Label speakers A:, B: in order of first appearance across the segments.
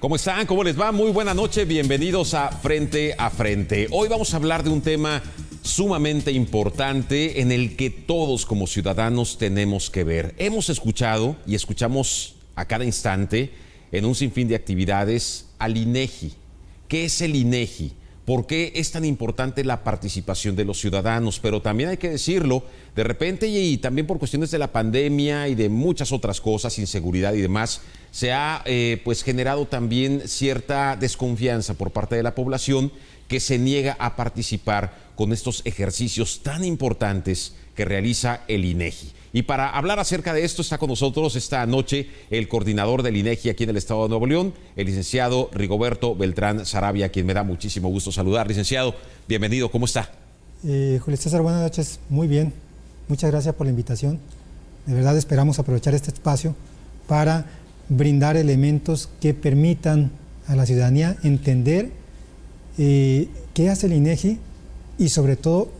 A: ¿Cómo están? ¿Cómo les va? Muy buena noche. Bienvenidos a Frente a Frente. Hoy vamos a hablar de un tema sumamente importante en el que todos como ciudadanos tenemos que ver. Hemos escuchado y escuchamos a cada instante en un sinfín de actividades al INEGI. ¿Qué es el INEGI? ¿Por qué es tan importante la participación de los ciudadanos? Pero también hay que decirlo, de repente y también por cuestiones de la pandemia y de muchas otras cosas, inseguridad y demás, se ha generado también cierta desconfianza por parte de la población que se niega a participar con estos ejercicios tan importantes que realiza el INEGI. Y para hablar acerca de esto está con nosotros esta noche el coordinador del INEGI aquí en el estado de Nuevo León, el licenciado Rigoberto Beltrán Sarabia, a quien me da muchísimo gusto saludar. Licenciado, bienvenido, ¿cómo está?
B: Julio César, buenas noches, muy bien, muchas gracias por la invitación. De verdad esperamos aprovechar este espacio para brindar elementos que permitan a la ciudadanía entender qué hace el INEGI y sobre todo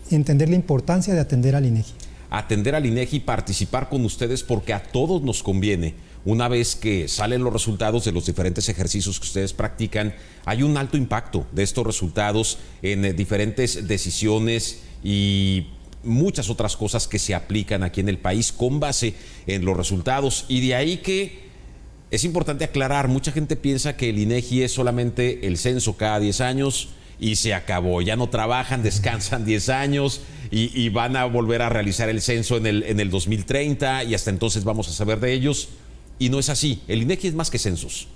B: entender la importancia de atender al INEGI.
A: Atender al INEGI y participar con ustedes porque a todos nos conviene. Una vez que salen los resultados de los diferentes ejercicios que ustedes practican, hay un alto impacto de estos resultados en diferentes decisiones y muchas otras cosas que se aplican aquí en el país con base en los resultados. Y de ahí que es importante aclarar, mucha gente piensa que el INEGI es solamente el censo cada 10 años y se acabó, ya no trabajan, descansan 10 años y van a volver a realizar el censo en el 2030 y hasta entonces vamos a saber de ellos. Y no es así, el INEGI es más que censos.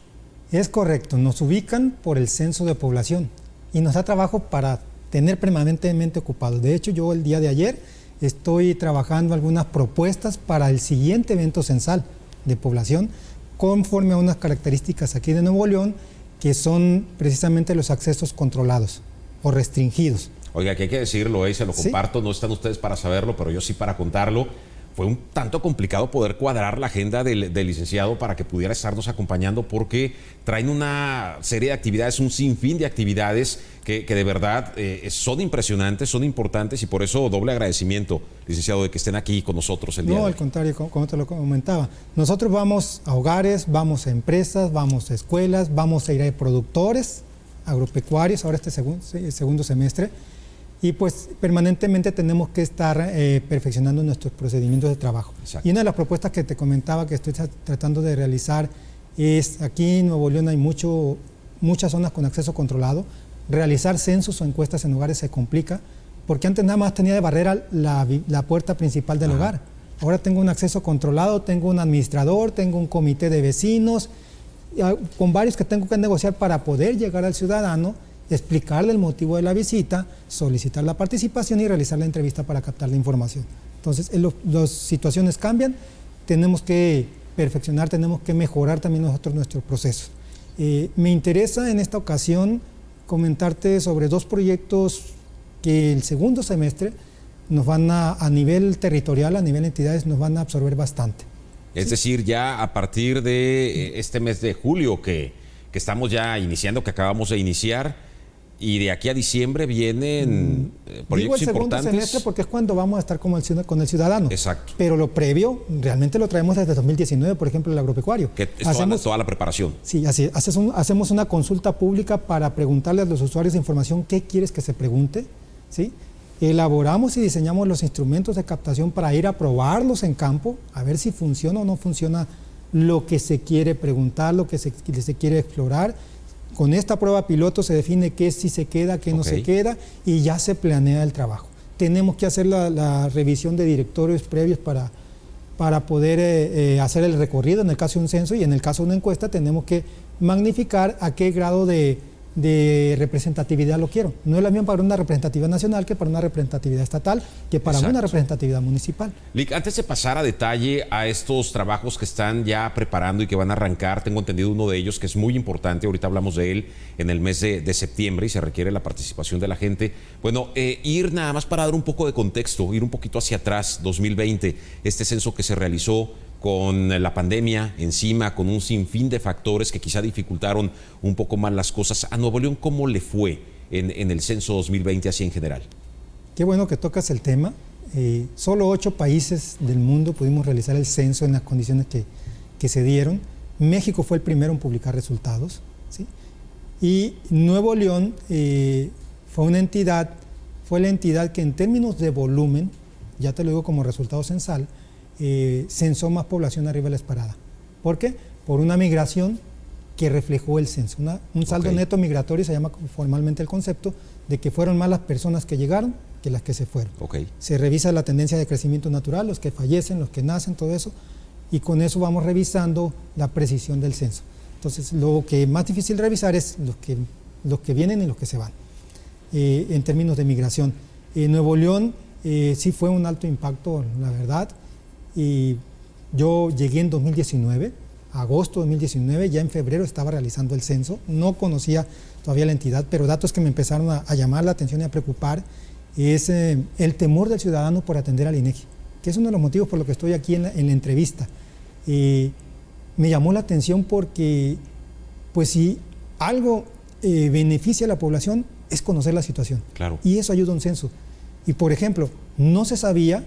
B: Es correcto, nos ubican por el censo de población y nos da trabajo para tener permanentemente ocupados. De hecho, yo el día de ayer estoy trabajando algunas propuestas para el siguiente evento censal de población conforme a unas características aquí de Nuevo León que son precisamente los accesos controlados o restringidos.
A: Oiga, que hay que decirlo, se lo comparto, no están ustedes para saberlo, pero yo sí para contarlo. Fue un tanto complicado poder cuadrar la agenda del licenciado para que pudiera estarnos acompañando porque traen una serie de actividades, un sinfín de actividades que de verdad son impresionantes, son importantes y por eso doble agradecimiento, licenciado, de que estén aquí con nosotros el día de hoy.
B: No, al contrario, como te lo comentaba, nosotros vamos a hogares, vamos a empresas, vamos a escuelas, vamos a ir a productores agropecuarios, ahora este segundo semestre, y pues permanentemente tenemos que estar perfeccionando nuestros procedimientos de trabajo. Exacto. Y una de las propuestas que te comentaba que estoy tratando de realizar es, aquí en Nuevo León hay muchas zonas con acceso controlado. Realizar censos o encuestas en hogares se complica, porque antes nada más tenía de barrera la puerta principal del hogar. Ahora tengo un acceso controlado, tengo un administrador, tengo un comité de vecinos, con varios que tengo que negociar para poder llegar al ciudadano, explicarle el motivo de la visita, solicitar la participación y realizar la entrevista para captar la información. Entonces, las situaciones cambian, tenemos que perfeccionar, tenemos que mejorar también nosotros nuestros procesos. Me interesa en esta ocasión comentarte sobre dos proyectos que el segundo semestre nos van a nivel territorial, a nivel entidades, nos van a absorber bastante.
A: Es decir, ya a partir de este mes de julio que estamos ya iniciando, que acabamos de iniciar, y de aquí a diciembre vienen proyectos importantes. Digo el segundo semestre porque es cuando vamos a estar con el ciudadano. Exacto. Pero lo previo realmente lo traemos desde 2019, por ejemplo, el agropecuario. Que es toda la preparación.
B: Sí, así hacemos una consulta pública para preguntarle a los usuarios de información qué quieres que se pregunte, ¿sí? Elaboramos y diseñamos los instrumentos de captación para ir a probarlos en campo, a ver si funciona o no funciona lo que se quiere preguntar, lo que se quiere explorar. Con esta prueba piloto se define qué sí se queda, qué no se queda y ya se planea el trabajo. Tenemos que hacer la revisión de directorios previos para poder hacer el recorrido en el caso de un censo y en el caso de una encuesta tenemos que magnificar a qué grado de representatividad lo quiero. No es lo mismo para una representatividad nacional que para una representatividad estatal, que para una representatividad municipal.
A: Lic, antes de pasar a detalle a estos trabajos que están ya preparando y que van a arrancar, tengo entendido uno de ellos que es muy importante, ahorita hablamos de él en el mes de septiembre y se requiere la participación de la gente. Bueno, ir nada más para dar un poco de contexto, ir un poquito hacia atrás, 2020, este censo que se realizó con la pandemia encima, con un sinfín de factores que quizá dificultaron un poco más las cosas. ¿A Nuevo León cómo le fue en el censo 2020 así en general?
B: Qué bueno que tocas el tema. Solo 8 países del mundo pudimos realizar el censo en las condiciones que se dieron. México fue el primero en publicar resultados, ¿sí? Y Nuevo León fue la entidad que en términos de volumen, ya te lo digo como resultado censal, censó más población arriba de la esperada. ¿Por qué? Por una migración que reflejó el censo. Un saldo neto migratorio se llama formalmente el concepto de que fueron más las personas que llegaron que las que se fueron. Se revisa la tendencia de crecimiento natural, los que fallecen, los que nacen, todo eso, y con eso vamos revisando la precisión del censo. Entonces, lo que es más difícil revisar es los que vienen y los que se van, en términos de migración. Nuevo León sí fue un alto impacto, la verdad, y yo llegué en 2019, agosto de 2019, ya en febrero estaba realizando el censo, no conocía todavía la entidad, pero datos que me empezaron a llamar la atención y a preocupar es el temor del ciudadano por atender al INEGI, que es uno de los motivos por los que estoy aquí en la entrevista. Me llamó la atención porque, pues si algo beneficia a la población es conocer la situación.
A: Claro.
B: Y eso ayuda a un censo. Y por ejemplo, no se sabía,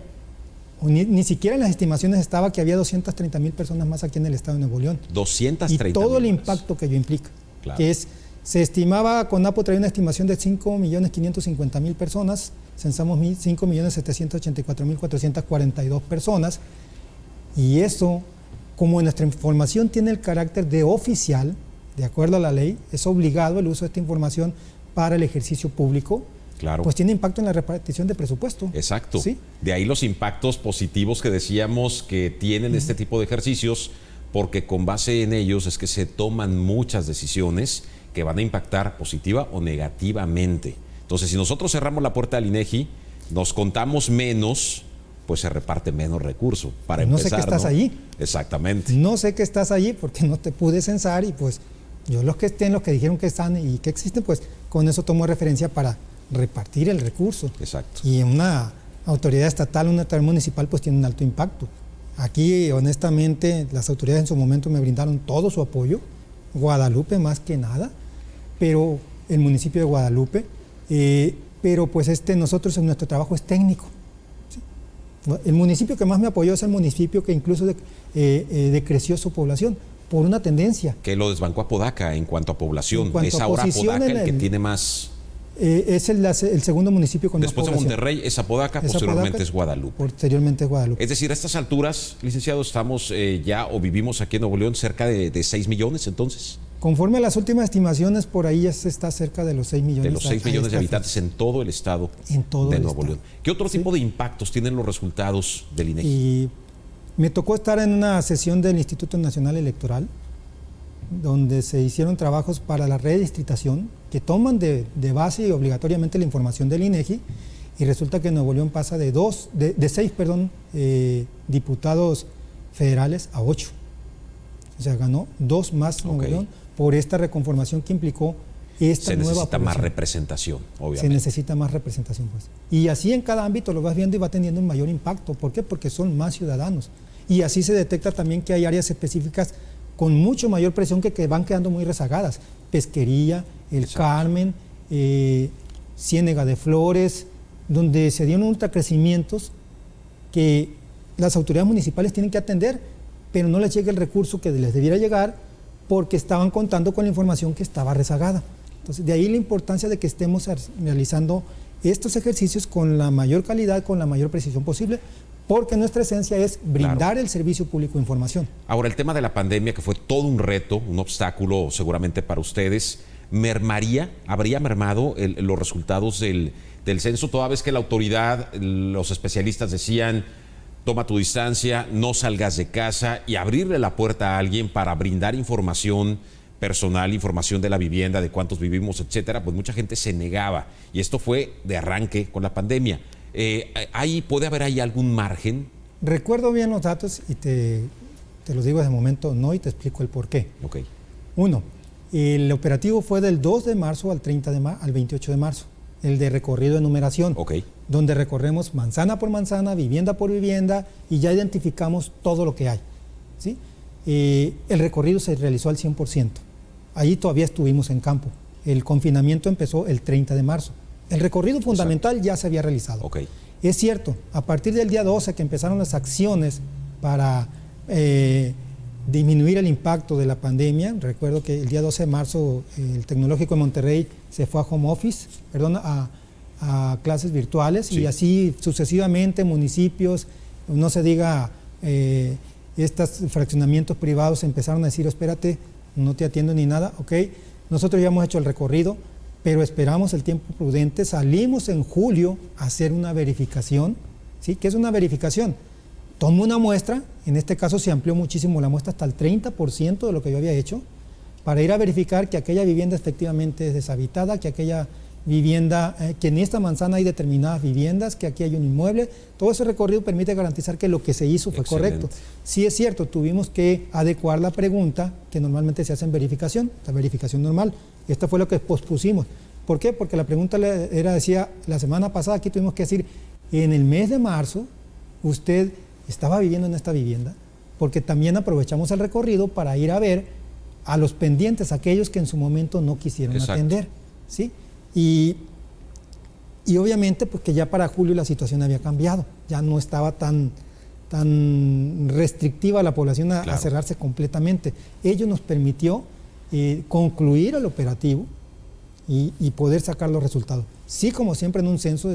B: o ni siquiera en las estimaciones estaba que había 230,000 personas más aquí en el estado de Nuevo León.
A: 230,000.
B: Y todo el impacto que ello implica,
A: claro.
B: Que es, se estimaba, CONAPO traía una estimación de 5.550.000 personas, censamos 5.784.442 personas, y eso, como nuestra información tiene el carácter de oficial, de acuerdo a la ley, es obligado el uso de esta información para el ejercicio público,
A: claro.
B: Pues tiene impacto en la repartición de presupuesto.
A: Exacto.
B: ¿Sí?
A: De ahí los impactos positivos que decíamos que tienen este tipo de ejercicios, porque con base en ellos es que se toman muchas decisiones que van a impactar positiva o negativamente. Entonces, si nosotros cerramos la puerta al INEGI, nos contamos menos, pues se reparte menos recurso. Para
B: no
A: empezar,
B: sé que estás allí.
A: Exactamente.
B: No sé que estás allí porque no te pude censar y pues yo los que dijeron que están y que existen, pues con eso tomo referencia para repartir el recurso.
A: Exacto.
B: Y una autoridad estatal, una autoridad municipal, pues tiene un alto impacto. Aquí, honestamente, las autoridades en su momento me brindaron todo su apoyo, Guadalupe más que nada, pero el municipio de Guadalupe, pero pues nosotros en nuestro trabajo es técnico. ¿Sí? El municipio que más me apoyó es el municipio que incluso decreció su población por una tendencia.
A: Que lo desbancó Apodaca en cuanto a población. Es ahora Apodaca el que tiene más...
B: es el segundo municipio con
A: después
B: más población.
A: Después de Monterrey es Apodaca, posteriormente es Guadalupe.
B: Posteriormente es Guadalupe.
A: Es decir, a estas alturas, licenciado, estamos ya o vivimos aquí en Nuevo León cerca de 6 millones entonces.
B: Conforme a las últimas estimaciones, por ahí ya se está cerca de los 6 millones.
A: De los 6 millones de habitantes en todo el estado de Nuevo León. ¿Qué otro tipo de impactos tienen los resultados del INEGI?
B: Y me tocó estar en una sesión del Instituto Nacional Electoral, donde se hicieron trabajos para la redistritación, que toman de base y obligatoriamente la información del INEGI, y resulta que Nuevo León pasa de 6 diputados federales a 8. O sea, ganó 2 más Nuevo León por esta reconformación que implicó esta nueva población. Se necesita
A: más representación, obviamente.
B: Se necesita más representación, pues. Y así en cada ámbito lo vas viendo y va teniendo un mayor impacto. ¿Por qué? Porque son más ciudadanos. Y así se detecta también que hay áreas específicas con mucho mayor presión que van quedando muy rezagadas. Pesquería, El Carmen, Ciénega de Flores, donde se dieron ultracrecimientos que las autoridades municipales tienen que atender, pero no les llega el recurso que les debiera llegar porque estaban contando con la información que estaba rezagada. Entonces, de ahí la importancia de que estemos realizando estos ejercicios con la mayor calidad, con la mayor precisión posible, porque nuestra esencia es brindar el servicio público de información.
A: Ahora, el tema de la pandemia, que fue todo un reto, un obstáculo seguramente para ustedes, ¿habría mermado los resultados del censo, toda vez que la autoridad, los especialistas decían, toma tu distancia, no salgas de casa, y abrirle la puerta a alguien para brindar información personal, información de la vivienda, de cuántos vivimos, etcétera? Pues mucha gente se negaba, y esto fue de arranque con la pandemia. ¿Puede haber ahí algún margen?
B: Recuerdo bien los datos y te los digo de momento no, y te explico el por qué.
A: Okay.
B: 1, el operativo fue del 2 de marzo al 28 de marzo, el de recorrido de numeración, donde recorremos manzana por manzana, vivienda por vivienda, y ya identificamos todo lo que hay, ¿sí? El recorrido se realizó al 100%. Allí todavía estuvimos en campo. El confinamiento empezó el 30 de marzo. El recorrido fundamental ya se había realizado. Es cierto, a partir del día 12 que empezaron las acciones para disminuir el impacto de la pandemia. Recuerdo que el día 12 de marzo el Tecnológico de Monterrey se fue a home office, a clases virtuales, sí. Y así sucesivamente municipios, no se diga, estos fraccionamientos privados empezaron a decir, espérate, no te atiendo ni nada, ok, nosotros ya hemos hecho el recorrido, pero esperamos el tiempo prudente, salimos en julio a hacer una verificación, ¿sí? ¿Qué es una verificación? Tomo una muestra, en este caso se amplió muchísimo la muestra hasta el 30% de lo que yo había hecho, para ir a verificar que aquella vivienda efectivamente es deshabitada, que aquella vivienda, que en esta manzana hay determinadas viviendas, que aquí hay un inmueble. Todo ese recorrido permite garantizar que lo que se hizo fue correcto. Sí es cierto, tuvimos que adecuar la pregunta que normalmente se hace en verificación, la verificación normal. Esta fue lo que pospusimos. ¿Por qué? Porque la pregunta decía, la semana pasada aquí tuvimos que decir, en el mes de marzo, usted estaba viviendo en esta vivienda, porque también aprovechamos el recorrido para ir a ver a los pendientes, aquellos que en su momento no quisieron atender, ¿sí? Y obviamente porque ya para julio la situación había cambiado, ya no estaba tan restrictiva la población a cerrarse completamente. Ello nos permitió concluir el operativo y poder sacar los resultados. Sí, como siempre en un censo,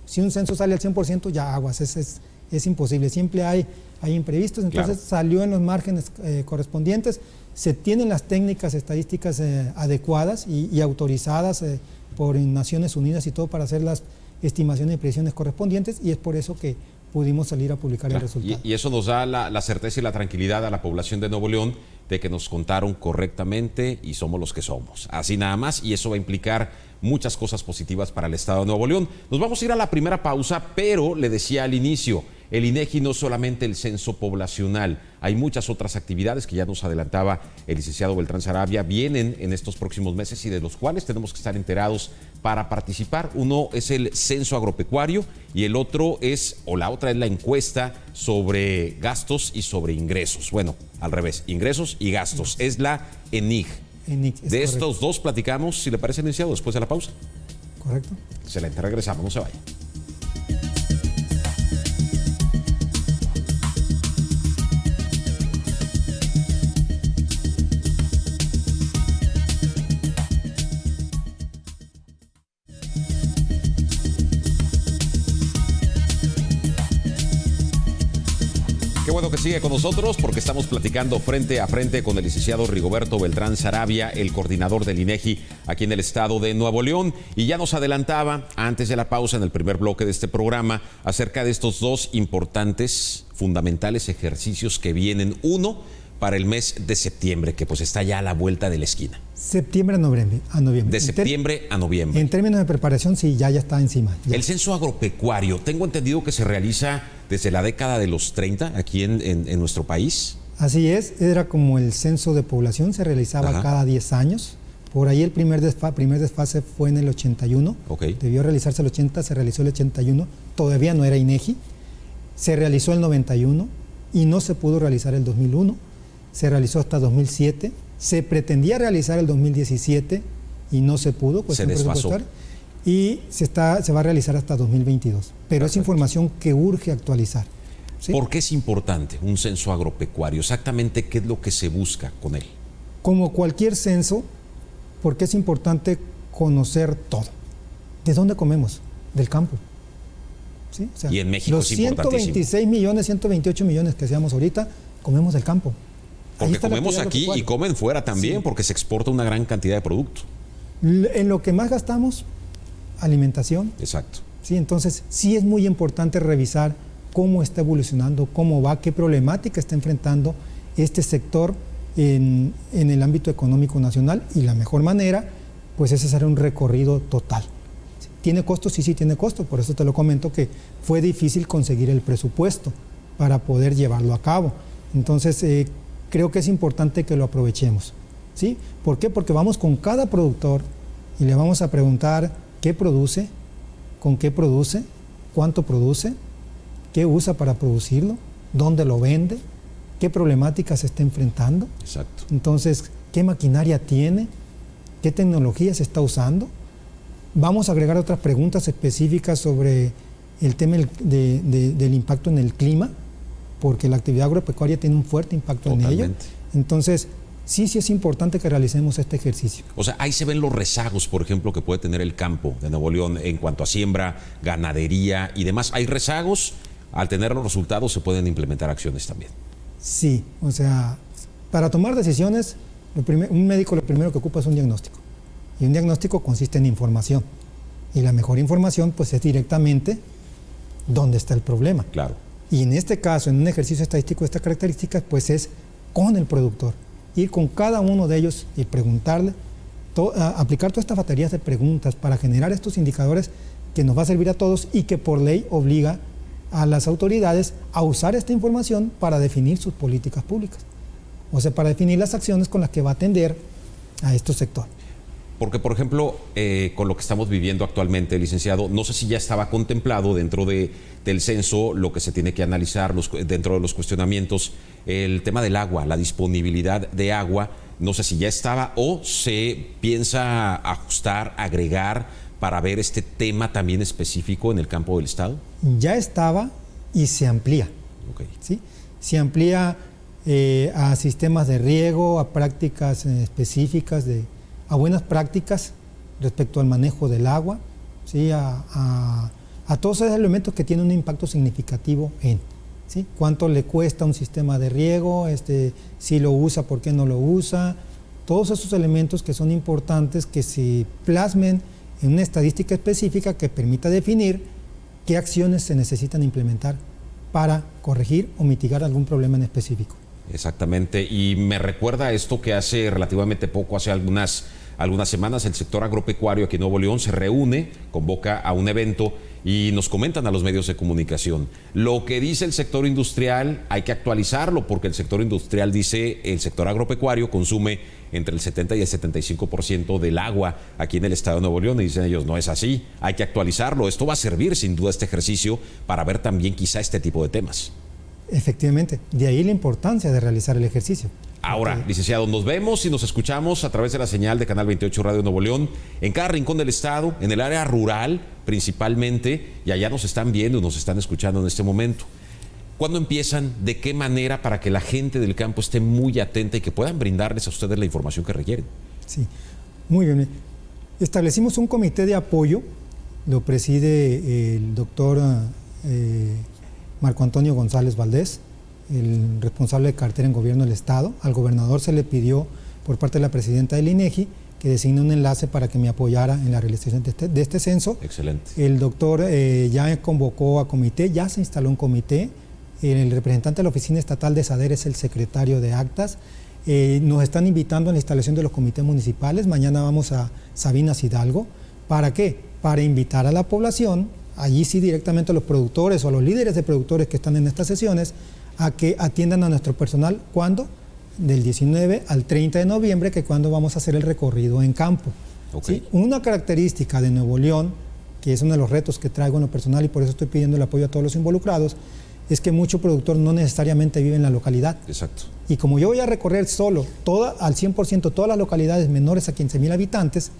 B: si un censo sale al 100%, ya aguas, es imposible, siempre hay imprevistos, entonces salió en los márgenes correspondientes, se tienen las técnicas estadísticas adecuadas y autorizadas por Naciones Unidas y todo para hacer las estimaciones y predicciones correspondientes, y es por eso que pudimos salir a publicar el resultado.
A: Y eso nos da la certeza y la tranquilidad a la población de Nuevo León de que nos contaron correctamente y somos los que somos. Así nada más, y eso va a implicar muchas cosas positivas para el estado de Nuevo León. Nos vamos a ir a la primera pausa, pero le decía al inicio, el INEGI no es solamente el censo poblacional, hay muchas otras actividades que ya nos adelantaba el licenciado Beltrán Sarabia, vienen en estos próximos meses y de los cuales tenemos que estar enterados para participar. Uno es el censo agropecuario y el otro la otra es la encuesta sobre gastos y sobre ingresos. Bueno, al revés, ingresos y gastos, es la ENIG. De estos dos platicamos, si le parece, licenciado, después de la pausa.
B: Correcto.
A: Excelente, regresamos, no se vaya. Qué bueno que sigue con nosotros porque estamos platicando frente a frente con el licenciado Rigoberto Beltrán Sarabia, el coordinador del INEGI aquí en el estado de Nuevo León. Y ya nos adelantaba antes de la pausa en el primer bloque de este programa acerca de estos dos importantes, fundamentales ejercicios que vienen. Uno para el mes de septiembre, que pues está ya a la vuelta de la esquina.
B: Septiembre a noviembre.
A: De septiembre a noviembre.
B: En términos de preparación, sí, ya está encima. Ya.
A: El censo agropecuario, tengo entendido que se realiza desde la década de los 30 aquí en nuestro país.
B: Así es, era como el censo de población, se realizaba cada 10 años. Por ahí el primer desfase fue en el 81. Debió realizarse el 80, se realizó el 81. Todavía no era INEGI. Se realizó el 91 y no se pudo realizar el 2001. Se realizó hasta 2007, se pretendía realizar el 2017 y no se pudo,
A: se desfasó.
B: Y se va a realizar hasta 2022. Pero es información que urge actualizar. ¿Sí?
A: ¿Por qué es importante un censo agropecuario? Exactamente, ¿qué es lo que se busca con él?
B: Como cualquier censo, porque es importante conocer todo. ¿De dónde comemos? Del campo. ¿Sí? O sea,
A: y en México
B: los
A: es importantísimo.
B: 126 millones, 128 millones que seamos ahorita, comemos del campo.
A: Porque comemos aquí y comen fuera también, porque se exporta una gran cantidad de producto.
B: En lo que más gastamos, alimentación.
A: Exacto.
B: Sí, entonces sí es muy importante revisar cómo está evolucionando, cómo va, qué problemática está enfrentando este sector en el ámbito económico nacional, y la mejor manera pues es hacer un recorrido total. ¿Tiene costo? Sí, tiene costo, por eso te lo comento que fue difícil conseguir el presupuesto para poder llevarlo a cabo. Entonces creo que es importante que lo aprovechemos. ¿Sí? ¿Por qué? Porque vamos con cada productor y le vamos a preguntar qué produce, con qué produce, cuánto produce, qué usa para producirlo, dónde lo vende, qué problemáticas se está enfrentando.
A: Exacto.
B: Entonces, qué maquinaria tiene, qué tecnología se está usando. Vamos a agregar otras preguntas específicas sobre el tema del impacto en el clima, porque la actividad agropecuaria tiene un fuerte impacto en ello. Entonces, sí es importante que realicemos este ejercicio.
A: O sea, ahí se ven los rezagos, por ejemplo, que puede tener el campo de Nuevo León en cuanto a siembra, ganadería y demás. ¿Hay rezagos? Al tener los resultados se pueden implementar acciones también.
B: Sí, o sea, para tomar decisiones, un médico lo primero que ocupa es un diagnóstico. Y un diagnóstico consiste en información. Y la mejor información, pues, es directamente dónde está el problema.
A: Claro.
B: Y en este caso, en un ejercicio estadístico de estas características, pues es con el productor. Ir con cada uno de ellos y preguntarle, aplicar todas estas baterías de preguntas para generar estos indicadores que nos va a servir a todos y que por ley obliga a las autoridades a usar esta información para definir sus políticas públicas. O sea, para definir las acciones con las que va a atender a estos sectores.
A: Porque, por ejemplo, con lo que estamos viviendo actualmente, licenciado, no sé si ya estaba contemplado dentro del censo lo que se tiene que analizar dentro de los cuestionamientos, el tema del agua, la disponibilidad de agua, no sé si ya estaba o se piensa ajustar, agregar para ver este tema también específico en el campo del Estado.
B: Ya estaba y se amplía.
A: Okay.
B: ¿Sí? Se amplía a sistemas de riego, a prácticas específicas a buenas prácticas respecto al manejo del agua, ¿sí? a todos esos elementos que tienen un impacto significativo ¿sí? Cuánto le cuesta un sistema de riego, si lo usa, por qué no lo usa, todos esos elementos que son importantes que se plasmen en una estadística específica que permita definir qué acciones se necesitan implementar para corregir o mitigar algún problema en específico.
A: Exactamente, y me recuerda a esto que hace relativamente poco, hace algunas semanas, el sector agropecuario aquí en Nuevo León se reúne, convoca a un evento y nos comentan a los medios de comunicación. Lo que dice el sector industrial hay que actualizarlo porque el sector industrial dice el sector agropecuario consume entre el 70 y el 75% del agua aquí en el estado de Nuevo León y dicen ellos no es así, hay que actualizarlo. Esto va a servir sin duda este ejercicio para ver también quizá este tipo de temas.
B: Efectivamente, de ahí la importancia de realizar el ejercicio.
A: Ahora, licenciado, nos vemos y nos escuchamos a través de la señal de Canal 28 Radio Nuevo León, en cada rincón del estado, en el área rural principalmente, y allá nos están viendo y nos están escuchando en este momento. ¿Cuándo empiezan? ¿De qué manera? Para que la gente del campo esté muy atenta y que puedan brindarles a ustedes la información que requieren.
B: Sí, muy bien. Establecimos un comité de apoyo, lo preside el doctor Marco Antonio González Valdés, el responsable de cartera en gobierno del Estado. Al gobernador se le pidió por parte de la presidenta del INEGI que designe un enlace para que me apoyara en la realización de este censo.
A: Excelente.
B: El doctor ya convocó a comité, ya se instaló un comité. El representante de la Oficina Estatal de SADER es el secretario de Actas. Nos están invitando a la instalación de los comités municipales. Mañana vamos a Sabinas Hidalgo. ¿Para qué? Para invitar a la población, allí sí directamente a los productores o a los líderes de productores que están en estas sesiones, a que atiendan a nuestro personal. ¿Cuándo? Del 19 al 30 de noviembre, que cuando vamos a hacer el recorrido en campo.
A: Okay.
B: ¿Sí? Una característica de Nuevo León, que es uno de los retos que traigo en lo personal y por eso estoy pidiendo el apoyo a todos los involucrados, es que mucho productor no necesariamente vive en la localidad.
A: Exacto.
B: Y como yo voy a recorrer solo, al 100%, todas las localidades menores a 15,000 habitantes,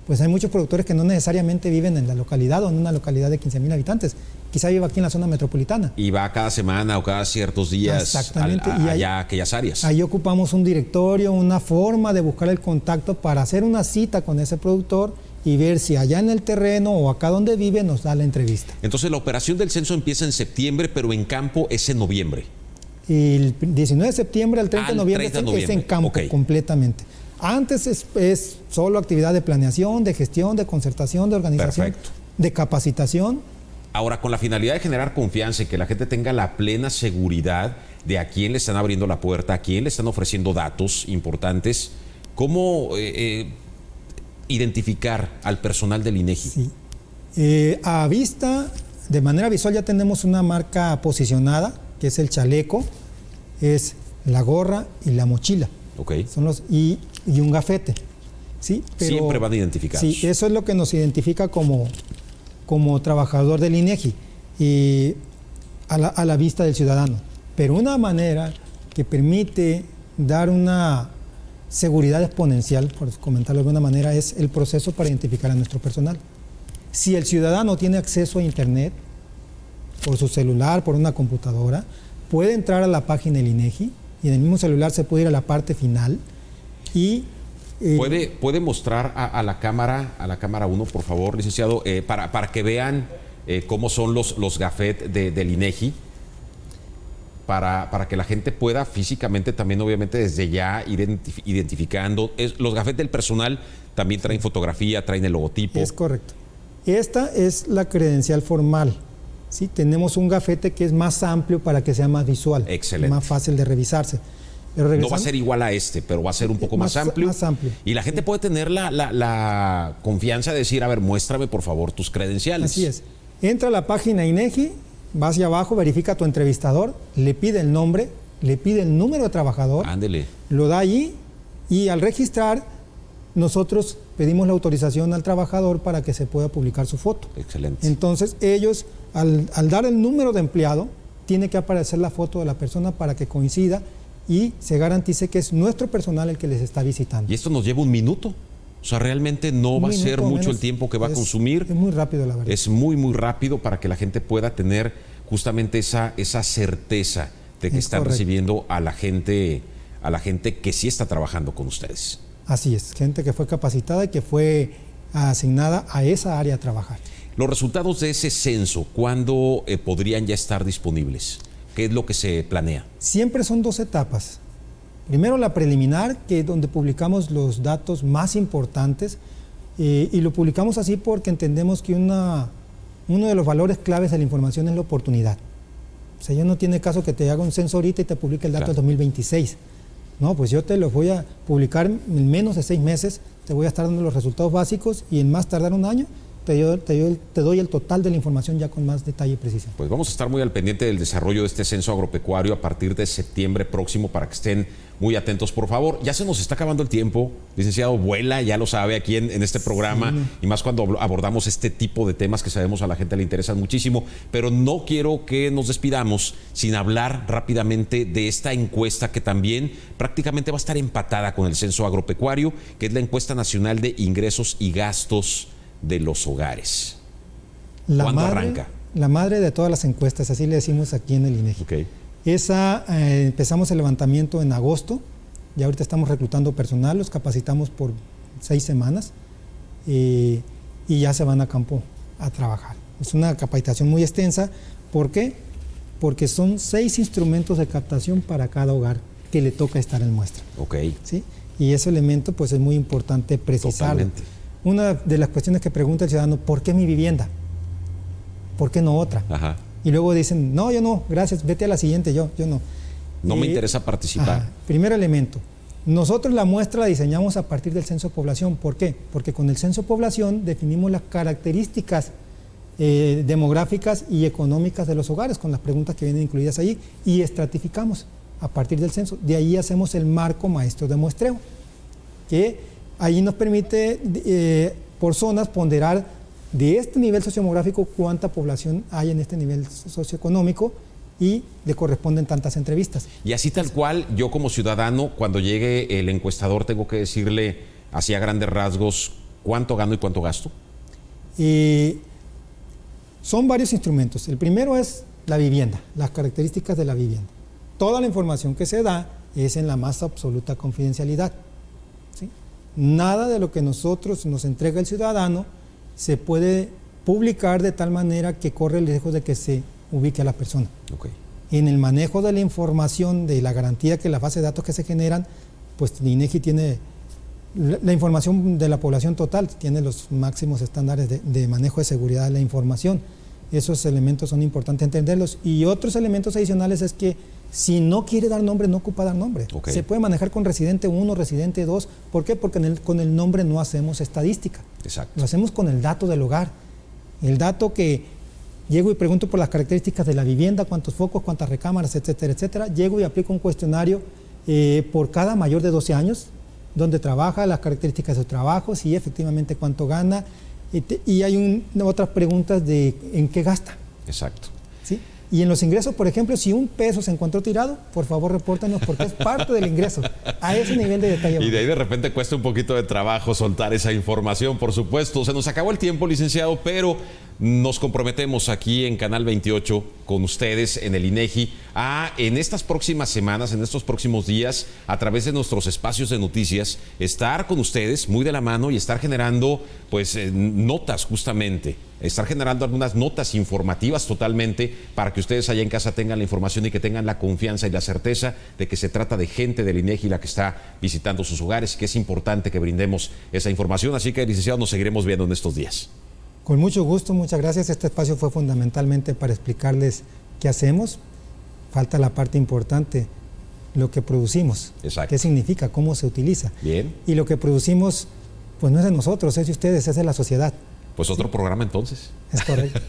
B: pues hay muchos productores que no necesariamente viven en la localidad o en una localidad de 15,000 habitantes. Quizá viva aquí en la zona metropolitana.
A: Y va cada semana o cada ciertos días allá a aquellas áreas.
B: Ahí ocupamos un directorio, una forma de buscar el contacto para hacer una cita con ese productor y ver si allá en el terreno o acá donde vive nos da la entrevista.
A: Entonces la operación del censo empieza en septiembre, pero en campo es en noviembre.
B: El 19 de septiembre al 30 de noviembre es en campo. Okay. Completamente. Antes es solo actividad de planeación, de gestión, de concertación, de organización, perfecto, de capacitación.
A: Ahora, con la finalidad de generar confianza y que la gente tenga la plena seguridad de a quién le están abriendo la puerta, a quién le están ofreciendo datos importantes, ¿cómo identificar al personal del INEGI?
B: Sí. A vista, de manera visual ya tenemos una marca posicionada, que es el chaleco, es la gorra y la mochila.
A: Okay.
B: Y un gafete. ¿Sí? Pero,
A: siempre van identificados.
B: Sí, eso es lo que nos identifica como trabajador del INEGI y a la vista del ciudadano. Pero una manera que permite dar una seguridad exponencial, por comentarlo de alguna manera, es el proceso para identificar a nuestro personal. Si el ciudadano tiene acceso a Internet, por su celular, por una computadora, puede entrar a la página del INEGI y en el mismo celular se puede ir a la parte final y...
A: ¿Puede mostrar a la cámara 1, por favor, licenciado, para que vean cómo son los gafet del INEGI? Para que la gente pueda físicamente también, obviamente, desde ya ir identificando. Los gafet del personal también traen fotografía, traen el logotipo.
B: Es correcto. Esta es la credencial formal. ¿Sí? Tenemos un gafete que es más amplio para que sea más visual.
A: Excelente.
B: Más fácil de revisarse.
A: No va a ser igual a este, pero va a ser un poco más amplio.
B: Más amplio.
A: Y la gente puede tener la confianza de decir, a ver, muéstrame por favor tus credenciales.
B: Así es. Entra a la página INEGI, va hacia abajo, verifica a tu entrevistador, le pide el nombre, le pide el número de trabajador.
A: Ándele.
B: Lo da allí y al registrar, nosotros pedimos la autorización al trabajador para que se pueda publicar su foto.
A: Excelente.
B: Entonces, ellos, al dar el número de empleado, tiene que aparecer la foto de la persona para que coincida y se garantice que es nuestro personal el que les está visitando.
A: Y esto nos lleva un minuto. O sea, realmente no va a ser mucho el tiempo que va a consumir.
B: Es muy rápido, la verdad.
A: Es muy, muy rápido para que la gente pueda tener justamente esa certeza de que están recibiendo a la gente que sí está trabajando con ustedes.
B: Así es, gente que fue capacitada y que fue asignada a esa área a trabajar.
A: Los resultados de ese censo, ¿cuándo podrían ya estar disponibles? ¿Qué es lo que se planea?
B: Siempre son 2 etapas. Primero la preliminar, que es donde publicamos los datos más importantes, y lo publicamos así porque entendemos que uno de los valores claves de la información es la oportunidad. O sea, ya no tiene caso que te haga un censo ahorita y te publique el dato del 2026. No, pues yo te los voy a publicar en menos de 6 meses, te voy a estar dando los resultados básicos y en más tardar un año te doy el total de la información ya con más detalle y precisión.
A: Pues vamos a estar muy al pendiente del desarrollo de este censo agropecuario a partir de septiembre próximo para que estén muy atentos, por favor. Ya se nos está acabando el tiempo, licenciado, vuela, ya lo sabe aquí en este programa, sí. Y más cuando abordamos este tipo de temas que sabemos a la gente le interesan muchísimo, pero no quiero que nos despidamos sin hablar rápidamente de esta encuesta que también prácticamente va a estar empatada con el censo agropecuario, que es la encuesta nacional de ingresos y gastos de los hogares. ¿Cuándo arranca?
B: La madre de todas las encuestas, así le decimos aquí en el INEGI.
A: Okay.
B: Empezamos el levantamiento en agosto, ya ahorita estamos reclutando personal, los capacitamos por 6 semanas y ya se van a campo a trabajar. Es una capacitación muy extensa. ¿Por qué? Porque son 6 instrumentos de captación para cada hogar que le toca estar en muestra.
A: Okay.
B: ¿Sí? Y ese elemento pues es muy importante precisarlo. Totalmente. Una de las cuestiones que pregunta el ciudadano, ¿por qué mi vivienda? ¿Por qué no otra?
A: Ajá.
B: Y luego dicen, no, yo no, gracias, vete a la siguiente, yo no.
A: No me interesa participar.
B: Ajá. Primer elemento, nosotros la muestra la diseñamos a partir del censo de población. ¿Por qué? Porque con el censo de población definimos las características demográficas y económicas de los hogares, con las preguntas que vienen incluidas ahí, y estratificamos a partir del censo. De ahí hacemos el marco maestro de muestreo, que ahí nos permite por zonas ponderar de este nivel sociodemográfico cuánta población hay en este nivel socioeconómico y le corresponden tantas entrevistas.
A: Y así tal cual, yo como ciudadano, cuando llegue el encuestador, tengo que decirle así a grandes rasgos cuánto gano y cuánto gasto.
B: Son varios instrumentos. El primero es la vivienda, las características de la vivienda. Toda la información que se da es en la más absoluta confidencialidad. ¿Sí? Nada de lo que nosotros nos entrega el ciudadano se puede publicar de tal manera que corre el riesgo de que se ubique a la persona.
A: Okay.
B: En el manejo de la información, de la garantía que las bases de datos que se generan, pues el INEGI tiene la información de la población total, tiene los máximos estándares de manejo de seguridad de la información. Esos elementos son importantes entenderlos. Y otros elementos adicionales es que si no quiere dar nombre, no ocupa dar nombre.
A: Okay.
B: Se puede manejar con residente 1, residente 2. ¿Por qué? Porque con el nombre no hacemos estadística.
A: Exacto.
B: Lo hacemos con el dato del hogar. El dato que llego y pregunto por las características de la vivienda, cuántos focos, cuántas recámaras, etcétera, etcétera. Llego y aplico un cuestionario por cada mayor de 12 años, dónde trabaja, las características de su trabajo, si efectivamente cuánto gana. Y hay otras preguntas de en qué gasta.
A: Exacto.
B: ¿Sí? Y en los ingresos, por ejemplo, si un peso se encontró tirado, por favor repórtanos porque es parte del ingreso. A ese nivel de detalle.
A: Y de ahí de repente cuesta un poquito de trabajo soltar esa información, por supuesto. Se nos acabó el tiempo, licenciado, pero nos comprometemos aquí en Canal 28 con ustedes en el INEGI en estas próximas semanas, en estos próximos días, a través de nuestros espacios de noticias, estar con ustedes muy de la mano y estar generando pues notas justamente, estar generando algunas notas informativas totalmente para que ustedes allá en casa tengan la información y que tengan la confianza y la certeza de que se trata de gente del INEGI la que está visitando sus hogares y que es importante que brindemos esa información. Así que, licenciado, nos seguiremos viendo en estos días.
B: Con mucho gusto, muchas gracias. Este espacio fue fundamentalmente para explicarles qué hacemos. Falta la parte importante, lo que producimos.
A: Exacto.
B: ¿Qué significa? ¿Cómo se utiliza?
A: Bien.
B: Y lo que producimos, pues no es de nosotros, es de ustedes, es de la sociedad.
A: Pues otro programa entonces.
B: Es correcto.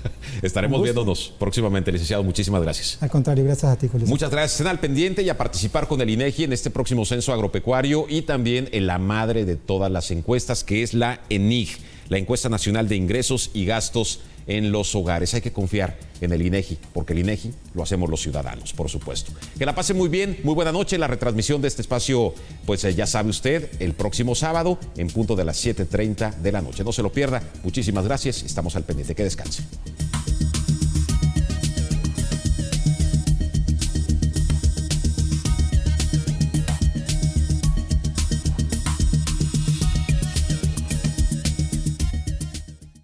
A: Estaremos viéndonos próximamente, licenciado. Muchísimas gracias.
B: Al contrario, gracias a ti, Julio.
A: Muchas gracias. Estén al pendiente y a participar con el INEGI en este próximo censo agropecuario y también en la madre de todas las encuestas, que es la ENIG, la Encuesta Nacional de Ingresos y Gastos en los Hogares. Hay que confiar en el INEGI, porque el INEGI lo hacemos los ciudadanos, por supuesto. Que la pase muy bien, muy buena noche. La retransmisión de este espacio, pues ya sabe usted, el próximo sábado en punto de las 7:30 de la noche. No se lo pierda. Muchísimas gracias. Estamos al pendiente. Que descanse.